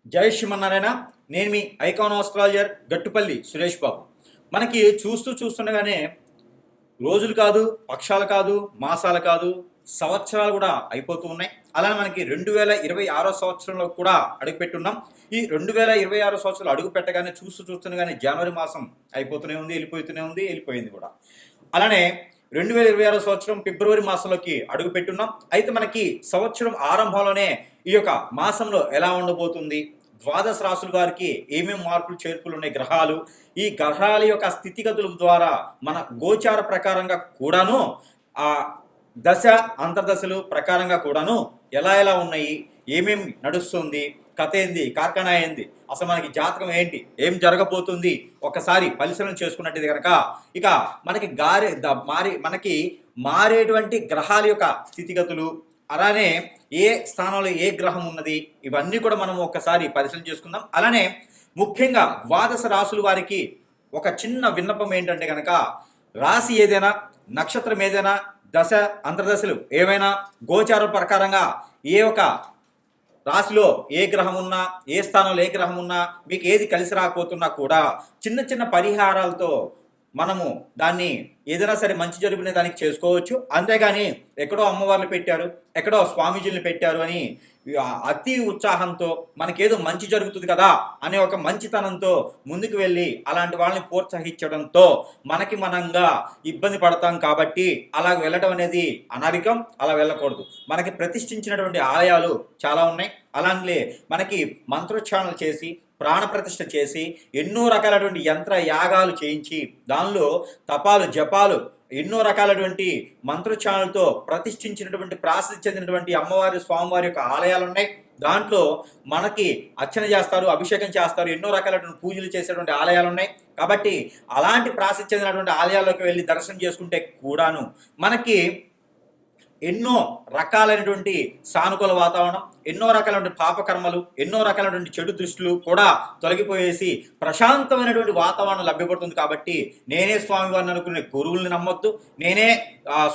జై శ్రీమన్నారాయణ. నేను మీ icon astrologer Gattupalli Suresh Babu. మనకి చూస్తుండగానే రోజులు కాదు, పక్షాలు కాదు, మాసాలు కాదు, సంవత్సరాలు కూడా అయిపోతూ ఉన్నాయి. అలానే మనకి 2026 సంవత్సరంలో కూడా అడుగుపెట్టున్నాం. ఈ 2026 సంవత్సరాలు అడుగు పెట్టగానే చూస్తుండగానే జనవరి మాసం అయిపోతూనే ఉంది, వెళ్ళిపోయింది కూడా. అలానే 2026 సంవత్సరం ఫిబ్రవరి మాసంలోకి అడుగు పెట్టున్నాం. అయితే మనకి సంవత్సరం ఆరంభంలోనే ఈ యొక్క మాసంలో ఎలా ఉండబోతుంది, ద్వాదశ రాశుల వారికి ఏమేమి మార్పులు చేర్పులు ఉన్నాయి, గ్రహాలు ఈ గ్రహాల యొక్క స్థితిగతుల ద్వారా మన గోచార ప్రకారంగా కూడాను ఆ దశ అంతర్దశలు ప్రకారంగా కూడాను ఎలా ఉన్నాయి, ఏమేమి నడుస్తుంది, కథ ఏంది, కార్ఖానా ఏంది, అసలు మనకి జాతకం ఏంటి, ఏం జరగబోతుంది ఒకసారి పరిశీలన చేసుకున్నట్టు కనుక ఇక మనకి మనకి మారేటువంటి గ్రహాల యొక్క స్థితిగతులు, అలానే ఏ స్థానంలో ఏ గ్రహం ఉన్నది, ఇవన్నీ కూడా మనం ఒకసారి పరిశీలన చేసుకుందాం. అలానే ముఖ్యంగా ద్వాదశ రాశుల వారికి ఒక చిన్న విన్నపం ఏంటంటే కనుక రాశి ఏదైనా, నక్షత్రం ఏదైనా, దశ అంతర్దశలు ఏమైనా గోచార ప్రకారంగా ఏ ఒక రాశిలో ఏ గ్రహం ఉన్నా, ఏ స్థానంలో ఏ గ్రహం ఉన్నా, మీకు ఏది కలిసి రాకపోతున్నా కూడా చిన్న చిన్న పరిహారాలతో మనము దాన్ని ఏదైనా సరే మంచి జరిగిన దానికి చేసుకోవచ్చు. అంతేగాని ఎక్కడో అమ్మవార్లు పెట్టారు, ఎక్కడో స్వామీజీలు పెట్టారు అని అతి ఉత్సాహంతో మనకేదో మంచి జరుగుతుంది కదా అనే ఒక మంచితనంతో ముందుకు వెళ్ళి అలాంటి వాళ్ళని ప్రోత్సహించడంతో మనంగా ఇబ్బంది పడతాం. కాబట్టి అలా వెళ్ళడం అనేది అనరికం, అలా వెళ్ళకూడదు. మనకి ప్రతిష్ఠించినటువంటి ఆలయాలు చాలా ఉన్నాయి. అలాంటి మనకి మంత్రోచ్చారణలు చేసి, ప్రాణప్రతిష్ఠ చేసి, ఎన్నో రకాలైనటువంటి యంత్ర యాగాలు చేయించి, దానిలో తపాలు జపాలు ఎన్నో రకాలైనటువంటి మంత్రోచ్చారణలతో ప్రతిష్ఠించినటువంటి ప్రాసిద్ధి చెందినటువంటి అమ్మవారి స్వామివారి యొక్క ఆలయాలు ఉన్నాయి. దాంట్లో మనకి అర్చన చేస్తారు, అభిషేకం చేస్తారు, ఎన్నో రకాలైనటువంటి పూజలు చేసేటువంటి ఆలయాలు ఉన్నాయి. కాబట్టి అలాంటి ప్రాసిద్ధి చెందినటువంటి ఆలయాల్లోకి వెళ్ళి దర్శనం చేసుకుంటే కూడాను మనకి ఎన్నో రకాలైనటువంటి సానుకూల వాతావరణం, ఎన్నో రకాలైనటువంటి పాపకర్మలు, ఎన్నో రకాలైనటువంటి చెడు దృష్టిలు కూడా తొలగిపోయేసి ప్రశాంతమైనటువంటి వాతావరణం లభ్యపడుతుంది. కాబట్టి నేనే స్వామివారిని అనుకునే గురువుల్ని నమ్మొద్దు, నేనే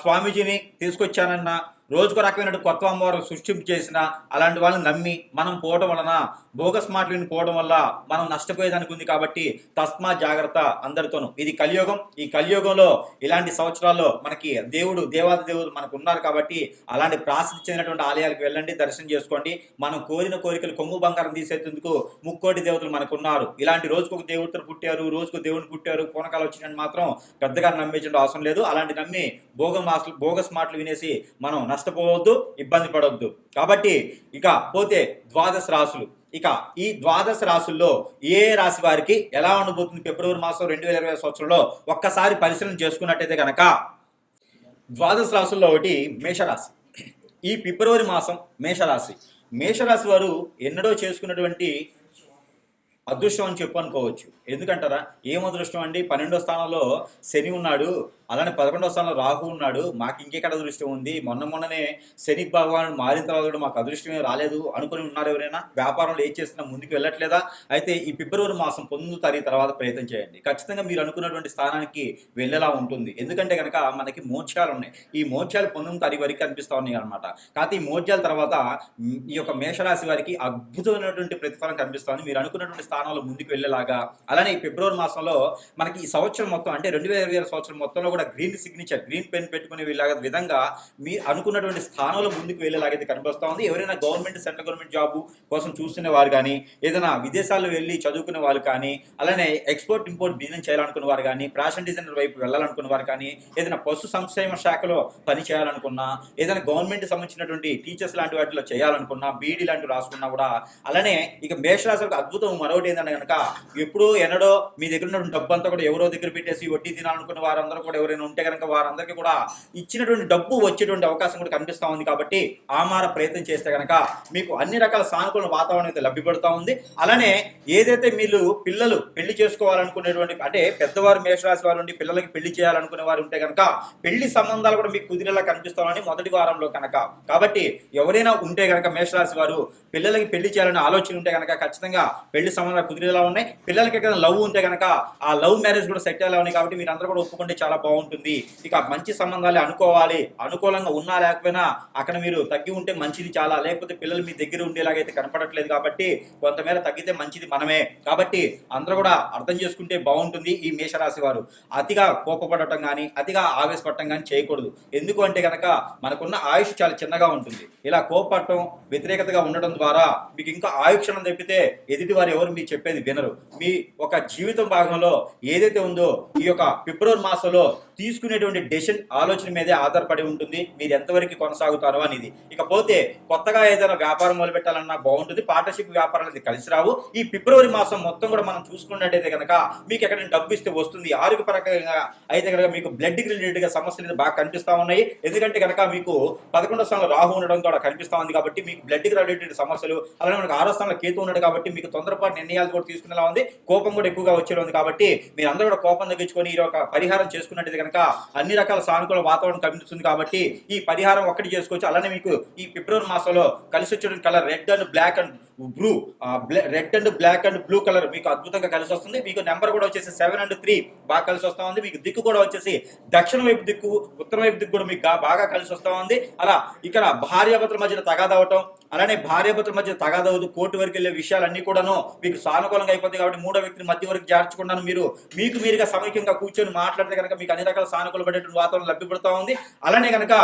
స్వామీజీని తీసుకొచ్చానన్న రోజుకు రకమైన కొత్త అమ్మవారు సృష్టింపు చేసిన అలాంటి వాళ్ళని నమ్మి మనం పోవడం వలన, బోగస్ మాటలను పోవడం వల్ల మనం నష్టపోయేదానికి ఉంది. కాబట్టి తస్మా జాగ్రత్త అందరితోనూ. ఇది కలియుగం. ఈ కలియుగంలో ఇలాంటి సంవత్సరాల్లో మనకి దేవాది దేవుడు మనకు ఉన్నారు. కాబట్టి అలాంటి ప్రాసిద్ధి చెందినటువంటి ఆలయాలకు వెళ్ళండి, దర్శనం చేసుకోండి. మనం కోరిన కోరికలు కొంగు బంగారం తీసేందుకు ముక్కోటి దేవతలు మనకు ఉన్నారు. ఇలాంటి రోజుకు ఒక దేవతలు పుట్టారు, రోజుకు దేవుని పుట్టారు, పూనకాలు వచ్చినట్టు మాత్రం పెద్దగా నమ్మేయడం అవసరం లేదు. అలాంటి నమ్మి బోగస్ మాటలు వినేసి మనం నష్టపోవద్దు, ఇబ్బంది పడవద్దు. కాబట్టి ఇక పోతే ద్వాదశ రాశులు. ఇక ఈ ద్వాదశ రాశుల్లో ఏ రాశి వారికి ఎలా ఉండబోతుంది ఫిబ్రవరి మాసం 2020 సంవత్సరంలో ఒక్కసారి పరిశీలన చేసుకున్నట్టయితే కనుక ద్వాదశ రాశుల్లో ఒకటి మేషరాశి. ఈ ఫిబ్రవరి మాసం మేషరాశి వారు ఎన్నడో చేసుకున్నటువంటి అదృష్టం అని అనుకోవచ్చు. ఎందుకంటారా, ఏం అదృష్టం అండి, 12వ స్థానంలో శని ఉన్నాడు, అలానే 11వ స్థానంలో రాహు ఉన్నాడు, మాకు ఇంకెక్కడ అదృష్టం ఉంది, మొన్ననే శని భగవానుడు మారిన తర్వాత కూడా మాకు అదృష్టమే రాలేదు అనుకుని ఉన్నారు ఎవరైనా? వ్యాపారంలో ఏం చేస్తున్నా ముందుకు వెళ్ళట్లేదా? అయితే ఈ ఫిబ్రవరి మాసం 19వ తారీఖు తర్వాత ప్రయత్నం చేయండి. ఖచ్చితంగా మీరు అనుకున్నటువంటి స్థానానికి వెళ్ళేలా ఉంటుంది. ఎందుకంటే కనుక మనకి మోక్షాలు ఉన్నాయి. ఈ మోక్షాలు 19వ తారీఖు వరకు కనిపిస్తూ ఉన్నాయి అనమాట. కాకపోతే ఈ మోక్షాల తర్వాత ఈ యొక్క మేషరాశి వారికి అద్భుతమైనటువంటి ప్రతిఫలం కనిపిస్తుంది. మీరు అనుకున్నటువంటి స్థానంలో ముందుకు వెళ్ళేలాగా. అలానే ఈ ఫిబ్రవరి మాసంలో మనకి ఈ సంవత్సరం మొత్తం అంటే 2020 సంవత్సరం మొత్తంలో కూడా గ్రీన్ సిగ్నేచర్, గ్రీన్ పెన్ పెట్టుకునే విధంగా మీ అనుకున్నటువంటి స్థానంలో ముందుకు వెళ్ళేలాగైతే కనిపిస్తూ ఉంది. ఎవరైనా గవర్నమెంట్, సెంట్రల్ గవర్నమెంట్ జాబు కోసం చూస్తున్న వారు కానీ, ఏదైనా విదేశాల్లో వెళ్ళి చదువుకునే వాళ్ళు కానీ, అలానే ఎక్స్పోర్ట్ ఇంపోర్ట్ బిజినెస్ చేయాలనుకున్న వారు కానీ, ఫ్యాషన్ డిజైనర్ వైపు వెళ్ళాలనుకున్న వారు కానీ, ఏదైనా పశు సంక్షేమ శాఖలో పని చేయాలనుకున్నా, ఏదైనా గవర్నమెంట్ సంబంధించినటువంటి టీచర్స్ లాంటి వాటిలో చేయాలనుకున్నా, బీడీ లాంటివి రాసుకున్నా కూడా. అలానే ఇక మేషరాశికి అద్భుతం మరొకటి ఏంటంటే కనుక ఎప్పుడూ ఎన్నడో మీ దగ్గర ఉన్నటువంటి డబ్బు అంతా కూడా ఎవరో దగ్గర పెట్టేసి వడ్డీ తినాలనుకున్న వారందరూ కూడా ఎవరైనా ఉంటే కనుక వారందరికీ కూడా ఇచ్చినటువంటి డబ్బు వచ్చేటువంటి అవకాశం కూడా కనిపిస్తూ ఉంది. కాబట్టి ఆమార ప్రయత్నం చేస్తే కనుక మీకు అన్ని రకాల సానుకూల వాతావరణం అయితే లభ్యపడుతూ ఉంది. అలానే ఏదైతే మీరు పిల్లలు పెళ్లి చేసుకోవాలనుకునేటువంటి, అంటే పెద్దవారు మేషరాశి వారు ఉండి పిల్లలకి పెళ్లి చేయాలనుకునే వారు ఉంటే కనుక పెళ్లి సంబంధాలు కూడా మీకు కుదిరేలా కనిపిస్తామని మొదటి వారంలో కనుక. కాబట్టి ఎవరైనా ఉంటే కనుక మేషరాశి వారు పిల్లలకి పెళ్లి చేయాలనే ఆలోచన ఉంటే కనుక ఖచ్చితంగా పెళ్లి సంబంధాలు సంబంధాలు కుదిరేలా ఉన్నాయి. పిల్లలకి ఎక్కడ లవ్ ఉంటే కనుక ఆ లవ్ మ్యారేజ్ కూడా సెట్ అయ్యేలా ఉన్నాయి. కాబట్టి మీరు అందరూ కూడా ఒప్పుకుంటే చాలా బాగుంటుంది. ఇక మంచి సంబంధాలు అనుకోవాలి, అనుకూలంగా ఉన్నా లేకపోయినా అక్కడ మీరు తగ్గి ఉంటే మంచిది చాలా, లేకపోతే పిల్లలు మీ దగ్గర ఉండేలాగైతే కనపడట్లేదు. కాబట్టి కొంతమేర తగ్గితే మంచిది మనమే. కాబట్టి అందరూ కూడా అర్థం చేసుకుంటే బాగుంటుంది. ఈ మేషరాశి వారు అతిగా కోపపడటం కానీ అతిగా ఆవేశపడటం కానీ చేయకూడదు. ఎందుకు అంటే కనుక మనకున్న ఆయుష్ చాలా చిన్నగా ఉంటుంది. ఇలా కోపపడటం, వ్యతిరేకతగా ఉండడం ద్వారా మీకు ఇంకా ఆయుక్షణం తప్పితే ఎదుటి వారు ఎవరు మీరు చెప్పేది వినరు. మీ ఒక జీవితం భాగంలో ఏదైతే ఉందో ఈ యొక్క ఫిబ్రవరి మాసంలో తీసుకునేటువంటి డెసిషన్ ఆలోచన మీదే ఆధారపడి ఉంటుంది మీరు ఎంతవరకు కొనసాగుతారో అనేది. ఇకపోతే కొత్తగా ఏదైనా వ్యాపారం మొదలుపెట్టాలన్నా బాగుంటుంది. పార్ట్నర్షిప్ వ్యాపారాలు అది కలిసి రావు. ఈ ఫిబ్రవరి మాసం మొత్తం కూడా మనం చూసుకున్నట్టయితే కనుక మీకు ఎక్కడైనా డబ్బు ఇస్తే వస్తుంది. ఆరోగ్యపరంగా అయితే కనుక మీకు బ్లడ్ రిలేటెడ్గా సమస్యలు బాగా కనిపిస్తూ ఉన్నాయి. ఎందుకంటే కనుక మీకు 11వ స్థానంలో రాహు ఉండడం కూడా కనిపిస్తూ ఉంది. కాబట్టి మీకు బ్లడ్ రిలేటెడ్ సమస్యలు, అలానే మనకు 6వ స్థానంలో కేతు ఉన్నాడు కాబట్టి మీకు తొందరపాటు నిర్ణయాలు కూడా తీసుకునేలా ఉంది. కోపం కూడా ఎక్కువగా వచ్చేలా ఉంది. కాబట్టి మీరు అందరూ కూడా కోపం తగ్గించుకొని ఈ యొక్క పరిహారం చేసుకున్నట్టయితే కనుక అన్ని రకాల సానుకూల వాతావరణం కనిపిస్తుంది. కాబట్టి ఈ పరిహారం ఒక్కటి చేసుకోవచ్చు. అలానే మీకు ఈ ఫిబ్రవరి మాసంలో కలిసి వచ్చే colour red and black and blue, red and black and blue colour మీకు అద్భుతంగా కలిసి వస్తుంది. మీకు నెంబర్ కూడా వచ్చేసి 7 and 3 బాగా కలిసి వస్తూ ఉంది. మీకు దిక్కు కూడా వచ్చేసి దక్షిణ వైపు దిక్కు, ఉత్తర వైపు దిక్కు కూడా మీకు బాగా కలిసి వస్తూ ఉంది. అలా ఇక్కడ భార్యాభర్తల మధ్యన తగాదవటం, అలానే భార్యాభర్తల మధ్య తగాదవదు, కోర్టు వరకు వెళ్ళే విషయాలన్నీ కూడాను మీకు సానుకూలంగా అయిపోతాయి. కాబట్టి మూడో వ్యక్తిని మధ్య వరకు చేర్చకుండా మీకు మీరుగా సమైక్యంగా కూర్చొని మాట్లాడితే కనుక మీకు అన్ని రకాల సానుకూల పడేటువంటి వాతావరణం లభ్యపడుతూ ఉంది. అలానే కనుక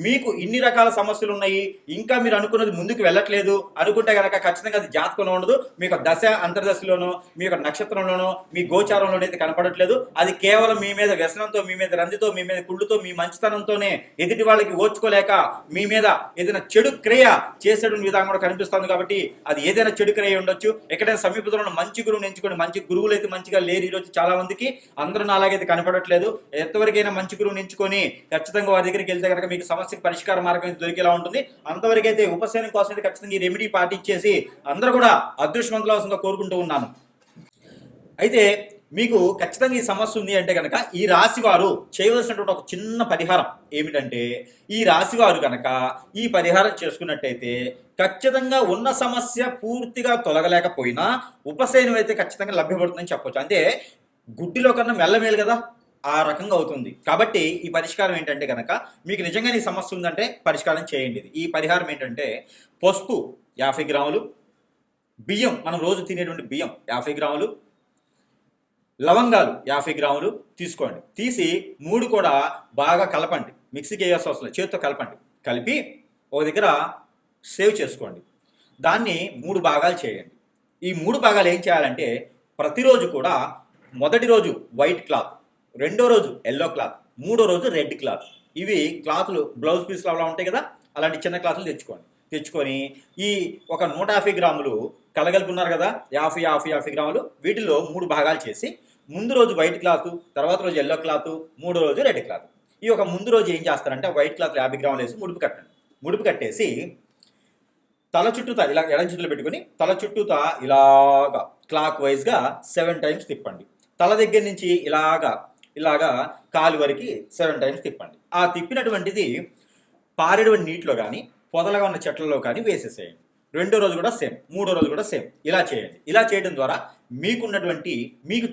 మీకు ఇన్ని రకాల సమస్యలు ఉన్నాయి, ఇంకా మీరు అనుకున్నది ముందుకు వెళ్ళట్లేదు అనుకుంటే కనుక ఖచ్చితంగా అది జాతకంలో ఉండదు. మీకు దశ అంతర్దశలోనో మీ యొక్క నక్షత్రంలోనో మీ గోచారంలోనో అయితే కనపడట్లేదు. అది కేవలం మీ మీద వ్యసనంతో, మీ మీద రందితో, మీ మీద కుళ్ళుతో, మీ మంచితనంతోనే ఎదుటి వాళ్ళకి ఓర్చుకోలేక మీ మీద ఏదైనా చెడు క్రియ చేసేటువంటి విధానం కూడా కనిపిస్తుంది. కాబట్టి అది ఏదైనా చెడు క్రియ ఉండొచ్చు. ఎక్కడైనా సమీపంలో మంచి గురువుని ఎంచుకోండి. మంచి గురువులు అయితే మంచిగా లేరు ఈరోజు చాలా మందికి, అందరూ నాలాగైతే కనపడట్లేదు. ఎంతవరకైనా మంచి గురువుని ఎంచుకొని ఖచ్చితంగా వారి దగ్గరికి వెళ్తే కనుక మీకు సమస్యకు పరిష్కార మార్గం దొరికేలా ఉంటుంది. అంతవరకు అయితే ఉపశమనం కోసం అయితే ఖచ్చితంగా ఈ రెమెడీ పాటించేసి అందరూ కూడా అదృష్టవంతులవసంగా కోరుకుంటూ ఉన్నాను. అయితే మీకు ఖచ్చితంగా ఈ సమస్య ఉంది అంటే కనుక ఈ రాశి వారు చేయవలసినటువంటి ఒక చిన్న పరిహారం ఏమిటంటే, ఈ రాశి వారు కనుక ఈ పరిహారం చేసుకున్నట్టయితే ఖచ్చితంగా ఉన్న సమస్య పూర్తిగా తొలగలేకపోయినా ఉపశమనం అయితే ఖచ్చితంగా లభ్యపడుతుందని చెప్పొచ్చు. అంటే గుడ్డిలో కన్నా మెల్లమేలు కదా, ఆ రకంగా అవుతుంది. కాబట్టి ఈ పరిష్కారం ఏంటంటే కనుక మీకు నిజంగా ఈ సమస్య ఉందంటే పరిష్కారం చేయండి. ఈ పరిహారం ఏంటంటే పసుపు 50 గ్రాములు, బియ్యం మనం రోజు తినేటువంటి బియ్యం 50 గ్రాములు, లవంగాలు 50 గ్రాములు తీసుకోండి. తీసి 3 కూడా బాగా కలపండి. మిక్సీకి వేయాల్సిన అవసరం లేదు, చేతితో కలపండి. కలిపి ఒక దగ్గర సేవ్ చేసుకోండి. దాన్ని 3 భాగాలు చేయండి. ఈ 3 భాగాలు ఏం చేయాలంటే ప్రతిరోజు కూడా మొదటి రోజు వైట్ క్లాత్, రెండో రోజు ఎల్లో క్లాత్, మూడో రోజు రెడ్ క్లాత్. ఇవి క్లాతులు బ్లౌజ్ పీస్లు అలా ఉంటాయి కదా, అలాంటి చిన్న క్లాతులు తెచ్చుకొని ఈ ఒక 150 గ్రాములు కలగలుపున్నారు కదా, 50 గ్రాములు, వీటిలో 3 భాగాలు చేసి ముందు రోజు వైట్ క్లాత్, తర్వాత రోజు ఎల్లో క్లాత్, మూడో రోజు రెడ్ క్లాత్. ఈ ఒక ముందు రోజు ఏం చేస్తారంటే వైట్ క్లాత్ 50 గ్రాములు వేసి ముడుపు కట్టేసి తల చుట్టూతా ఇలా ఎడం చేతులు పెట్టుకుని తల చుట్టూతా ఇలాగా క్లాక్ వైజ్గా 7 times తిప్పండి. తల దగ్గర నుంచి ఇలాగా కాలు వరకు 7 times తిప్పండి. ఆ తిప్పినటువంటిది పారేటువంటి నీటిలో కానీ పొదలుగా ఉన్న చెట్లలో కానీ వేసేసేయండి. రెండో రోజు కూడా సేమ్, మూడో రోజు కూడా సేమ్. ఇలా చేయండి. ఇలా చేయడం ద్వారా మీకున్నటువంటి, మీకు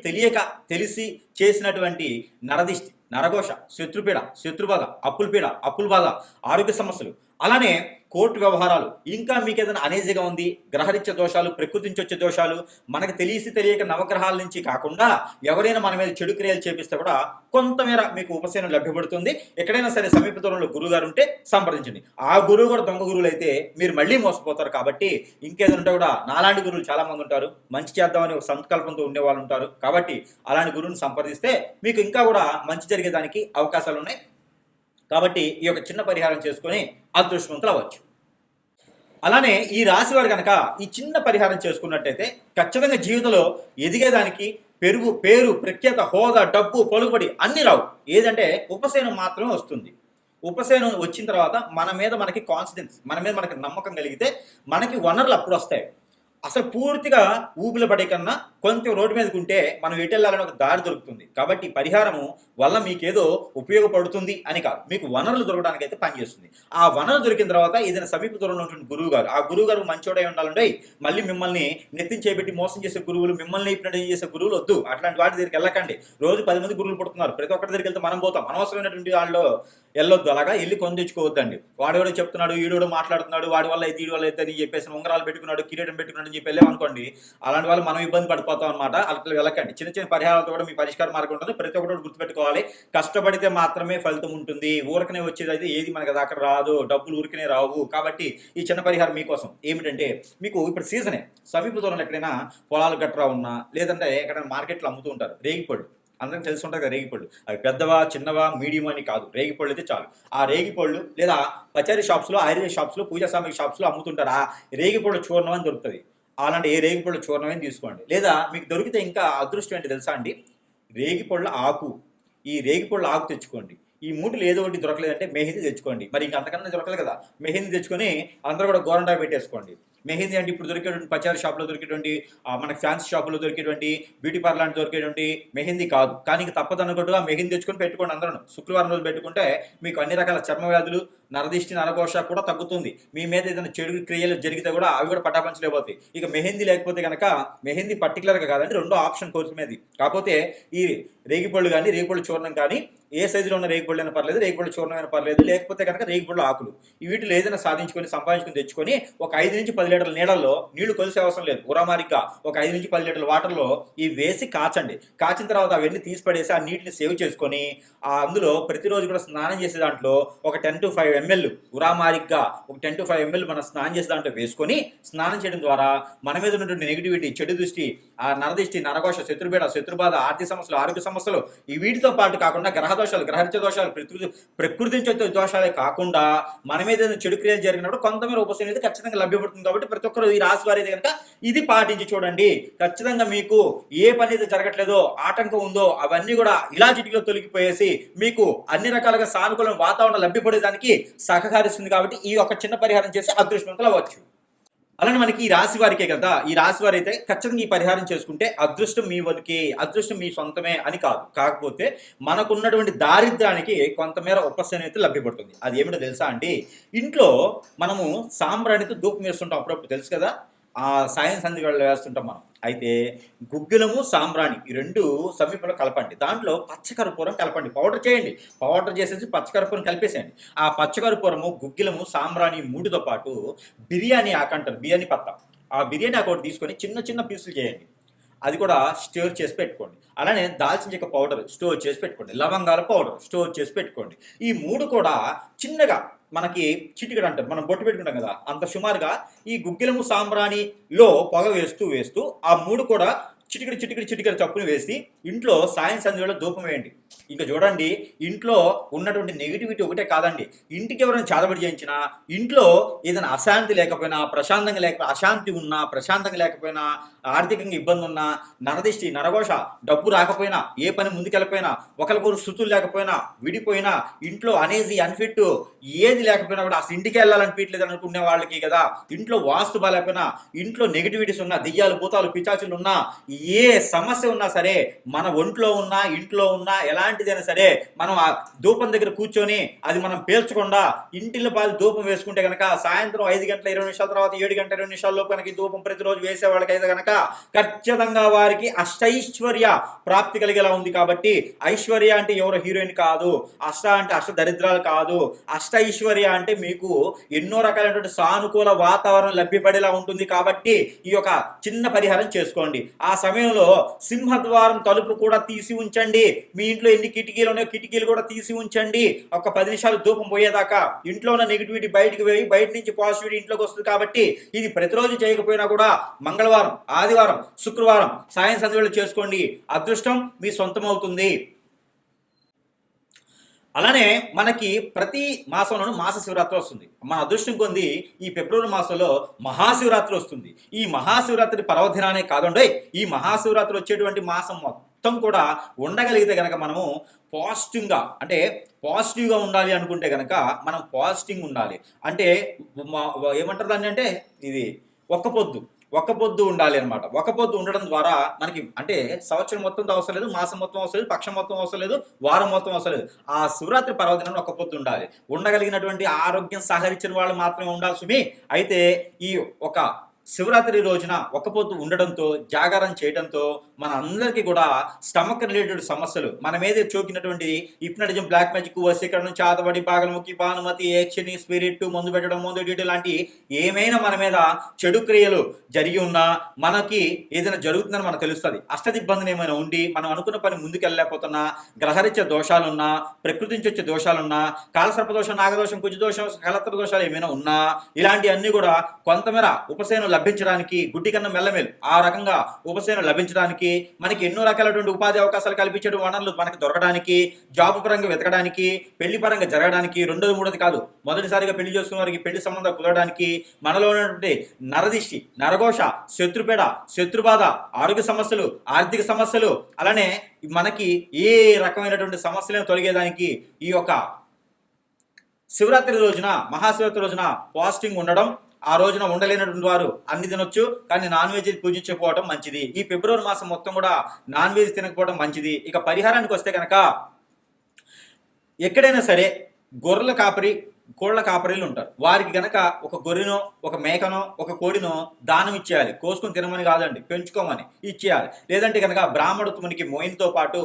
తెలిసి చేసినటువంటి నరదిష్టి, నరఘోష, శత్రుపీడ, శత్రుబాధ, అప్పుల బాధ, ఆరోగ్య సమస్యలు, అలానే కోర్టు వ్యవహారాలు, ఇంకా మీకు ఏదైనా అనేజీగా ఉంది, గ్రహరీత్య దోషాలు, ప్రకృతి నుంచి వచ్చే దోషాలు, మనకు తెలియక నవగ్రహాల నుంచి కాకుండా ఎవరైనా మన మీద చెడు క్రియలు చేపిస్తే కూడా కొంతమేర మీకు ఉపశమనం లభ్యపడుతుంది. ఎక్కడైనా సరే సమీప దూరంలో గురువు గారు ఉంటే సంప్రదించండి. ఆ గురువు కూడా దొంగ గురువులు అయితే మీరు మళ్ళీ మోసపోతారు. కాబట్టి ఇంకేదైనా ఉంటే కూడా నాలాంటి గురువులు చాలా మంది ఉంటారు, మంచి చేద్దామని ఒక సంకల్పంతో ఉండేవాళ్ళు ఉంటారు. కాబట్టి అలాంటి గురువుని సంప్రదిస్తే మీకు ఇంకా కూడా మంచి జరిగేదానికి అవకాశాలు ఉన్నాయి. కాబట్టి ఈ యొక్క చిన్న పరిహారం చేసుకొని అదృష్టవంతులు అవ్వచ్చు. అలానే ఈ రాశి వారు కనుక ఈ చిన్న పరిహారం చేసుకున్నట్టయితే ఖచ్చితంగా జీవితంలో ఎదిగేదానికి పేరు, ప్రఖ్యాత, హోదా, డబ్బు, పలుకుబడి అన్ని రావు. ఏదంటే ఉపశమనం మాత్రమే వస్తుంది. ఉపశమనం వచ్చిన తర్వాత మన మీద మనకి కాన్ఫిడెన్స్, మన మీద మనకి నమ్మకం కలిగితే మనకి వనరులు అప్పుడు వస్తాయి. అసలు పూర్తిగా ఊపిలో పడే కన్నా కొంచెం రోడ్డు మీదకి ఉంటే మనం ఎటు వెళ్ళాలని ఒక దారి దొరుకుతుంది. కాబట్టి పరిహారము వల్ల మీకేదో ఉపయోగపడుతుంది అని కాదు, మీకు వనరులు దొరకడానికి అయితే పనిచేస్తుంది. ఆ వనరు దొరికిన తర్వాత ఏదైనా సమీప దూరంలో ఉన్నటువంటి గురువు గారు, ఆ గురువు గారు మంచోడై ఉండాలంటే మళ్ళీ మిమ్మల్ని నెత్తిన చేపెట్టి మోసం చేసే గురువులు, మిమ్మల్ని హిప్నటైజ్ చేసే గురువులు వద్దు. అట్లాంటి వాటి దగ్గరికి వెళ్ళకండి. రోజు 10 మంది గురువులు పుడుతున్నారు, ప్రతి ఒక్కరి దగ్గరికి వెళ్తే మనం పోతాం. అనవసరమైనటువంటి వాళ్ళు వెళ్ళొద్దు, అలాగా వెళ్ళి కొని తెచ్చుకోవద్దండి. వాడెవడో చెప్తున్నాడు, ఈడోడు మాట్లాడుతున్నాడు, వాడి వల్ల అయితే, ఈడి వల్ల అయితే అని చెప్పేసి ఉంగరాలు పెట్టుకున్నాడు, కిరీటం పెట్టుకున్నాడు అని చెప్పి వెళ్ళామనుకోండి, అలాంటి వాళ్ళు మనం ఇబ్బంది పడిపోతాం అనమాట. అట్లా వెళ్ళకండి. చిన్న చిన్న పరిహారాలతో కూడా మీ పరిష్కార మార్గం ఉంటుంది. ప్రతి ఒక్కరు గుర్తుపెట్టుకోవాలి, కష్టపడితే మాత్రమే ఫలితం ఉంటుంది. ఊరకనే వచ్చేది అయితే ఏది మనకి దాకా రాదు, డబ్బులు ఊరికనే రావు. కాబట్టి ఈ చిన్న పరిహారం మీకోసం ఏమిటంటే, మీకు ఇప్పుడు సీజనే, సమీప దూరంలో ఎక్కడైనా పొలాలు గట్రా ఉన్నా, లేదంటే ఎక్కడైనా మార్కెట్లో అమ్ముతూ ఉంటారు రేగిపళ్ళు. అందరికి తెలిసి ఉంటుంది కదా రేగిపళ్ళు. అవి పెద్దవా చిన్నవా మీడియం అని కాదు, రేగిపళ్ళు అయితే చాలు. ఆ రేగిపళ్ళు లేదా పచారీ షాప్స్లో, ఆయుర్వేద షాప్స్లో, పూజా సామాగ్రి షాప్స్లో అమ్ముతుంటారు. ఆ రేగిపళ్ళు చూర్ణం అని దొరుకుతుంది. అలాంటి ఏ రేగిపళ్ళు చూర్ణం తీసుకోండి. లేదా మీకు దొరికితే ఇంకా అదృష్టం ఏంటి తెలుసా అండి, రేగిపళ్ళ ఆకు. ఈ రేగిపళ్ళ ఆకు తెచ్చుకోండి. ఈ మూటలు ఏదో ఒకటి దొరకలేదంటే మెహందీ తెచ్చుకోండి. మరి ఇంక అంతకన్నా దొరకలేదు కదా, మెహందీ తెచ్చుకొని అందరూ కూడా గోరంటా పెట్టేసుకోండి. మెహందీ అంటే ఇప్పుడు దొరికేటువంటి పచారీ షాప్లో దొరికేటువంటి, మనకి ఫ్యాన్సీ షాపులో దొరికేటువంటి, బ్యూటీ పార్లర్ దొరికేటువంటి మెహందీ కాదు. కానీ ఇంక తప్పదనుకుంటుగా మెహందీ తెచ్చుకొని పెట్టుకోండి అందరూ. శుక్రవారం రోజు పెట్టుకుంటే మీకు అన్ని రకాల చర్మ వ్యాధులు, నరదిష్టి, నరఘోష కూడా తగ్గుతుంది. మీ మీద ఏదైనా చెడు క్రియలు జరిగితే కూడా అవి కూడా పటాపంచలేకపోతాయి. ఇక మెహందీ లేకపోతే కనుక, మెహందీ పర్టికులర్గా కాదండి, రెండో ఆప్షన్ కోర్సు మీద. కాకపోతే ఈ రేగిపళ్ళు కానీ, రేగిపళ్ళు చూర్ణం కానీ, ఏ సైజులో ఉన్న రేగిపళ్ళు అయినా పర్లేదు, రేగిపళ్ళు చూర్ణం అయినా పర్లేదు, లేకపోతే కనుక రేగిపళ్ళు ఆకులు, ఈ వీటిలో ఏదైనా సాధించుకొని సంపాదించుకొని తెచ్చుకొని ఒక 5 నుంచి 10 లీటర్ల నీళ్ళల్లో, నీళ్లు కొలిసే అవసరం లేదు, ఉరామారిగా ఒక 5 నుంచి 10 లీటర్ల వాటర్లో ఈ వేసి కాచండి. కాచిన తర్వాత అవన్నీ తీసి పడేసి ఆ నీటిని సేవ్ చేసుకొని, అందులో ప్రతిరోజు కూడా స్నానం చేసే దాంట్లో ఒక 10 to 5 ml ఉరామారిగ్గా ఒక 10 to 5 ml మనం స్నానం చేసే దాంట్లో వేసుకొని స్నానం చేయడం ద్వారా మన మీద ఉన్నటువంటి నెగిటివిటీ, చెడు దృష్టి, ఆ నరదిష్టి, నరఘోష, శత్రుబేడ, శత్రుబాధ, ఆర్థిక సమస్యలు, ఆరోగ్య సమస్యలు, ఈ వీటితో పాటు కాకుండా గ్రహ దోషాలు, గ్రహరిత్య దోషాలు, ప్రకృతి నుంచి దోషాలే కాకుండా మన మీద చెడు క్రియలు జరిగినప్పుడు కొంతమేర ఉపశమనం అయితే ఖచ్చితంగా లభ్యపడుతుంది. కాబట్టి ప్రతి ఒక్కరు ఈ రాశి వారి కనుక ఇది పాటించి చూడండి. ఖచ్చితంగా మీకు ఏ పని అయితే జరగట్లేదో, ఆటంకం ఉందో అవన్నీ కూడా ఇలా చిటికలో తొలగిపోయేసి మీకు అన్ని రకాలుగా సానుకూల వాతావరణం లభ్యపడేదానికి సహకరిస్తుంది. కాబట్టి ఈ ఒక చిన్న పరిహారం చేసి అదృష్టవంతులు అవ్వచ్చు. అలానే మనకి ఈ రాశి వారికే కదా, ఈ రాశి వారి అయితే ఖచ్చితంగా ఈ పరిహారం చేసుకుంటే అదృష్టం మీ వరకే, అదృష్టం మీ సొంతమే అని కాదు. కాకపోతే మనకున్నటువంటి దారిద్ర్యానికి కొంతమేర ఉపశమనం అయితే లభ్యపడుతుంది. అది ఏమిటో తెలుసా అండి, ఇంట్లో మనము సాంబ్రాణితో ధూపం వేస్తుంటాం అప్పుడప్పుడు, తెలుసు కదా. ఆ సాయం సంధి వేళ వేస్తుంటాం మనం. అయితే గుగ్గిలము, సాంబ్రాణి ఈ రెండు సమీపంలో కలపండి. దాంట్లో పచ్చకర్పూరం కలపండి, పౌడర్ చేయండి. పౌడర్ చేసేసి పచ్చకర్పూరం కలిపేసేయండి. ఆ పచ్చకర్పూరము, గుగ్గిలము, సాంబ్రాణి మూడుతో పాటు బిర్యానీ ఆకంటారు, బిర్యానీ పత్త, ఆ బిర్యానీ ఆకు ఒకటి తీసుకొని చిన్న చిన్న పీసులు చేయండి. అది కూడా స్టోర్ చేసి పెట్టుకోండి. అలానే దాల్చిన చెక్క పౌడర్ స్టోర్ చేసి పెట్టుకోండి. లవంగాల పౌడర్ స్టోర్ చేసి పెట్టుకోండి. ఈ మూడు కూడా చిన్నగా మనకి చిటికెడు అంటారు, మనం బొట్టు పెట్టుకుంటాం కదా, అంత సుమారుగా ఈ గుగ్గిలము, సాంబ్రాణిలో పొగ వేస్తూ వేస్తూ ఆ మూడు కూడా చిటికెడు చిటికెడు చిటికెడు చప్పును వేసి ఇంట్లో సాయం సంధ్యలో ధూపం వేయండి. ఇంకా చూడండి, ఇంట్లో ఉన్నటువంటి నెగిటివిటీ ఒకటే కాదండి, ఇంటికి ఎవరైనా చాదబడి చేయించినా, ఇంట్లో ఏదైనా అశాంతి లేకపోయినా, ప్రశాంతంగా లేకపోయినా, అశాంతి ఉన్నా, ప్రశాంతంగా లేకపోయినా, ఆర్థికంగా ఇబ్బంది ఉన్నా, నరదిష్టి, నరఘోష, డబ్బు రాకపోయినా, ఏ పని ముందుకెళ్ళిపోయినా, ఒకరికొకరు శృతులు లేకపోయినా, విడిపోయినా, ఇంట్లో అనేజీ, అన్ఫిట్ ఏది లేకపోయినా కూడా అసలు ఇంటికి వెళ్ళాలనిపించలేదు అనుకునే వాళ్ళకి కదా, ఇంట్లో వాస్తు బాగాలేకపోయినా, ఇంట్లో నెగిటివిటీస్ ఉన్నా, దెయ్యాలు, భూతాలు, పిచాచులు ఉన్నా, ఏ సమస్య ఉన్నా సరే, మన ఒంట్లో ఉన్నా, ఇంట్లో ఉన్నా, ఎలాంటిదైనా సరే, మనం ఆ ధూపం దగ్గర కూర్చొని అది మనం పేల్చకుండా ఇంటిలో పాలు ధూపం వేసుకుంటే కనుక సాయంత్రం 5 గంటల 20 నిమిషాల తర్వాత 7 గంటల 20 నిమిషాల లోపు కనుక ధూపం ప్రతిరోజు వేసే వాళ్ళకైతే కనుక ఖచ్చితంగా వారికి అష్టైశ్వర్య ప్రాప్తి కలిగేలా ఉంది. కాబట్టి ఐశ్వర్య అంటే ఎవరో హీరోయిన్ కాదు, అష్ట అంటే అష్ట దరిద్రాలు కాదు, అష్టైశ్వర్య అంటే మీకు ఎన్నో రకాలైనటువంటి సానుకూల వాతావరణం లభ్యపడేలా ఉంటుంది. కాబట్టి ఈ యొక్క చిన్న పరిహారం చేసుకోండి. ఆ సమయంలో సింహద్వారం తలుపు కూడా తీసి ఉంచండి. మీ ఇంట్లో ఎన్ని కిటికీలు ఉన్నాయో కిటికీలు కూడా తీసి ఉంచండి. ఒక 10 నిమిషాలు ధూపం పోయేదాకా ఇంట్లో ఉన్న నెగిటివిటీ బయటికి పోయి బయట నుంచి పాజిటివిటీ ఇంట్లోకి వస్తుంది. కాబట్టి ఇది ప్రతిరోజు చేయకపోయినా కూడా మంగళవారం, ఆదివారం, శుక్రవారం సాయం సంధ్యలో చేసుకోండి. అదృష్టం మీ సొంతం అవుతుంది. అలానే మనకి ప్రతి మాసంలోనూ మాస శివరాత్రి వస్తుంది. మన అదృష్టం కొంది ఈ ఫిబ్రవరి మాసంలో మహాశివరాత్రి వస్తుంది. ఈ మహాశివరాత్రి పర్వదినానే కాదండి, ఈ మహాశివరాత్రి వచ్చేటువంటి మాసం మొత్తం కూడా ఉండగలిగితే కనుక మనము పాజిటివ్గా, అంటే పాజిటివ్గా ఉండాలి అనుకుంటే కనుక మనం పాజిటివ్ ఉండాలి. అంటే ఏమంటారు దాన్ని అంటే, ఇది ఒక్క పొద్దు ఒక్క పొద్దు ఉండాలి అనమాట. ఒక్క పొద్దు ఉండడం ద్వారా మనకి అంటే సంవత్సరం మొత్తంతో అవసరం లేదు, మాసం మొత్తం అవసరం లేదు, పక్షం మొత్తం అవసరం లేదు, వారం మొత్తం అవసరం లేదు. ఆ శివరాత్రి పర్వదినాన్ని ఒక్క పొద్దు ఉండాలి. ఉండగలిగినటువంటి ఆరోగ్యం సహకరించిన వాళ్ళు మాత్రమే ఉండాలి సుమి. అయితే ఈ ఒక శివరాత్రి రోజున ఒక్క పొద్దు ఉండడంతో, జాగారం చేయడంతో మన అందరికీ కూడా స్టమక్ రిలేటెడ్ సమస్యలు, మన మీద చోకినటువంటి హిప్నటిజం, బ్లాక్ మ్యాజిక్, వశీకరణం, చాతబడి, పాగలముఖి, భానుమతి, ఏక్షని, స్పిరిట్, మందు పెట్టడం, మందు డీటీ లాంటి ఏమైనా మన మీద చెడు క్రియలు జరిగి ఉన్నా, మనకి ఏదైనా జరుగుతుందని మనకు తెలుస్తుంది. అష్టదిబ్బందులు ఏమైనా ఉండి మనం అనుకున్న పని ముందుకు వెళ్ళలేకపోతున్నా, గ్రహరీత్య దోషాలున్నా, ప్రకృతి నుంచి వచ్చే దోషాలున్నా, కాలసర్పదోషం, నాగదోషం, కుజదోషం, కలత్ర దోషాలు ఏమైనా ఉన్నా, ఇలాంటివన్నీ కూడా కొంతమేర ఉపశమనం లభించడానికి, గుడ్డి కన్నా మెల్లమేలు ఆ రకంగా ఉపశమనం లభించడానికి, మనకి ఎన్నో రకాలైనటువంటి ఉపాధి అవకాశాలు కల్పించే వనరులు మనకి దొరకడానికి, జాబ్ పరంగా వెతకడానికి, పెళ్లి పరంగా జరగడానికి, రెండోది మూడోది కాదు, మొదటిసారిగా పెళ్లి చేసుకున్న వారికి పెళ్లి సంబంధం కుదరడానికి, మనలో ఉన్నటువంటి నరదిష్టి, నరఘోష, శత్రుపేడ, శత్రుబాధ, ఆరోగ్య సమస్యలు, ఆర్థిక సమస్యలు, అలానే మనకి ఏ రకమైనటువంటి సమస్యలను తొలగేదానికి ఈ యొక్క శివరాత్రి రోజున, మహాశివరాత్రి రోజున ఫాస్టింగ్ ఉండడం, ఆ రోజున ఉండలేనటువంటి వారు అన్ని తినొచ్చు, కానీ నాన్ వెజ్ పూజించకపోవడం మంచిది. ఈ ఫిబ్రవరి మాసం మొత్తం కూడా నాన్ వెజ్ తినకపోవడం మంచిది. ఇక పరిహారానికి వస్తే కనుక, ఎక్కడైనా సరే గొర్రెల కాపరి, కోళ్ల కాపరీలు ఉంటారు. వారికి గనక ఒక గొర్రెనో, ఒక మేకనో, ఒక కోడినో దానం ఇచ్చేయాలి. కోసుకొని తినమని కాదండి, పెంచుకోమని ఇచ్చేయాలి. లేదంటే కనుక బ్రాహ్మణోత్తమునికి మోయిన్తో పాటు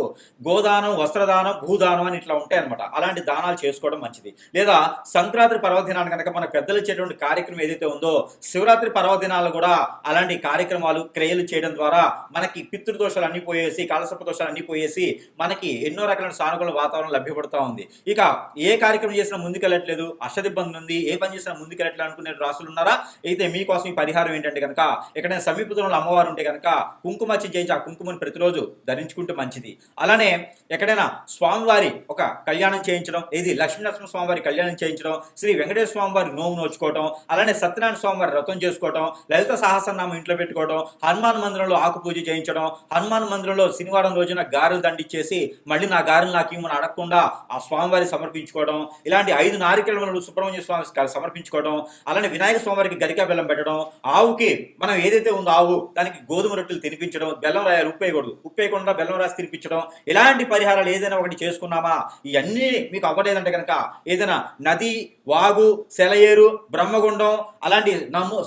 గోదానం, వస్త్రదానం, భూదానం అని ఇట్లా ఉంటాయి అనమాట. అలాంటి దానాలు చేసుకోవడం మంచిది. లేదా సంక్రాంతి పర్వదినాన్ని కనుక మన పెద్దలు ఇచ్చేటువంటి కార్యక్రమం ఏదైతే ఉందో, శివరాత్రి పర్వదినాలు కూడా అలాంటి కార్యక్రమాలు, క్రియలు చేయడం ద్వారా మనకి పితృదోషాలు అన్ని పోయేసి, కాలసర్ప దోషాలు అన్ని పోయేసి మనకి ఎన్నో రకాల సానుకూల వాతావరణం లభ్యపడుతూ ఉంది. ఇక ఏ కార్యక్రమం చేసినా ముందుకెళ్ళట్లేదు, అష్టదిబ్బంది ఉంది, ఏ పని చేసినా ముందుకెళ్ళట్లేదు అనుకునే రాసులు ఉన్నారా? అయితే మీకోసం ఈ పరిహారం ఏంటంటే కనుక, ఎక్కడైనా సమీపంలో అమ్మవారు ఉంటే కనుక కుంకుమచ్చి చేయించి ఆ కుంకుమని ప్రతిరోజు ధరించుకుంటే మంచిది. అలానే ఎక్కడైనా స్వామివారి ఒక కళ్యాణం చేయించడం, ఏది లక్ష్మీనరసింహ స్వామివారి కళ్యాణం చేయించడం, శ్రీ వెంకటేశ్వర స్వామివారి నోము నోచుకోవడం, అలానే సత్యనారాయణ స్వామివారి వ్రతం చేసుకోవడం, లలిత సహస్రనామం ఇంట్లో పెట్టుకోవడం, హనుమాన్ మందిరంలో ఆకు పూజ చేయించడం, హనుమాన్ మందిరంలో శనివారం రోజున గారెలు దండిచ్చేసి మళ్ళీ నా గారెలు నాకు ఇవ్వమని అడగకుండా ఆ స్వామివారి సమర్పించుకోవడం, ఇలాంటి 5 నారికేళ్లను సుబ్రహ్మణ్య స్వామి సమర్పించుకోవడం, అలానే వినాయక స్వామివారికి గరికా బెల్లం పెట్టడం, ఆవుకి మనం ఏదైతే ఉందో ఆవు దానికి గోధుమ రొట్టెలు తినిపించడం, బెల్లం రాయాలి, ఉప్పు వేయకూడదు, ఉప్పు వేయకుండా బెల్లం రాసి తినిపించడం, ఇలాంటి పరిహారాలు ఏదైనా ఒకటి చేసుకున్నామా, ఇవన్నీ మీకు అవ్వలేదంటే కనుక ఏదైనా నది, వాగు, సెలయేరు, బ్రహ్మగుండం అలాంటి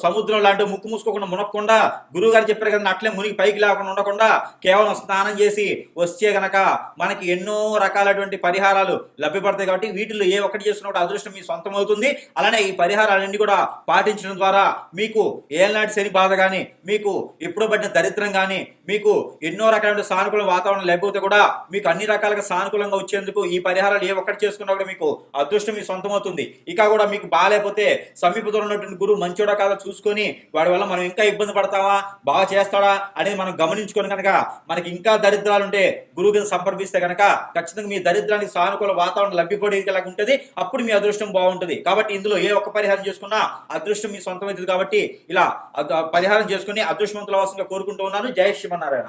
సముద్రం లాంటి ముక్కు మూసుకోకుండా మునక్కుండా, గురువు గారు చెప్పారు కదా అట్లే మునిగి పైకి లేకుండా ఉండకుండా కేవలం స్నానం చేసి వచ్చే గనక మనకి ఎన్నో రకాలటువంటి పరిహారాలు లభ్యపడతాయి. కాబట్టి వీటిల్లో ఏ ఒక్కటి చేసుకున్నప్పుడు అదృష్టం మీ సొంతం అవుతుంది. అలానే ఈ పరిహారాలన్నీ కూడా పాటించడం ద్వారా మీకు ఏనాటి శని బాధ కానీ, మీకు ఎప్పుడో పడిన దరిద్రం కానీ, మీకు ఎన్నో రకాల సానుకూల వాతావరణం లేకపోతే కూడా మీకు అన్ని రకాలుగా సానుకూలంగా వచ్చేందుకు ఈ పరిహారాలు ఏ ఒక్కటి చేసుకున్నా కూడా మీకు అదృష్టం మీ సొంతం అవుతుంది. ఇక కూడా మీకు బాగాలేకపోతే సమీపంలో ఉన్నటువంటి గురువు మంచోడా కాదా చూసుకొని వాడి వల్ల మనం ఇంకా ఇబ్బంది పడతావా, బాగా చేస్తాడా అనేది మనం గమనించుకొని కనుక మనకి ఇంకా దరిద్రాలు ఉంటే గురువు కింద సంప్రదిస్తే కనుక ఖచ్చితంగా మీ దరిద్రానికి సానుకూల వాతావరణం లభ్యపడేలాగా ఉంటుంది. అప్పుడు మీ అదృష్టం బాగుంటుంది. కాబట్టి ఇందులో ఏ ఒక్క పరిహారం చేసుకున్నా అదృష్టం మీ సొంతం అవుతుంది. కాబట్టి ఇలా పరిహారం చేసుకుని అదృష్టవంతుల వాసంగా కోరుకుంటూ ఉన్నాను. జై శ్రీమన్నారాయణ.